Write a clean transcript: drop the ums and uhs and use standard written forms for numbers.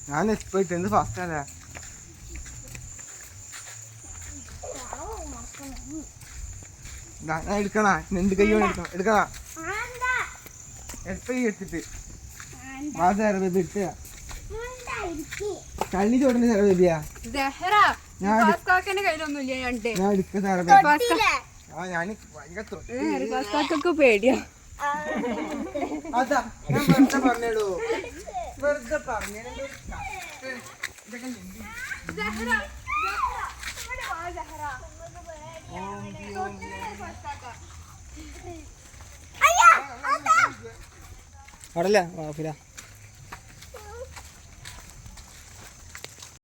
ഞാൻ എക്സ്പെർട്ട് എന്ത് ഫാസ്റ്റ് അല്ലേ എടുക്കണ എന്ത് കൈ എടുക്കണം എടുക്കണ എപ്പ എടുത്തിട്ട് ബേബി ഇട്ട കള്ളി ചോടിന്റെ സാറ ബേബിയാ ഞാൻ എടുക്ക സാറ ഞാൻ പേടിയാ അതാ ഞാൻ വെറുതെ പറഞ്ഞേടൂ വെറുതെ പറഞ്ഞു അടല്ല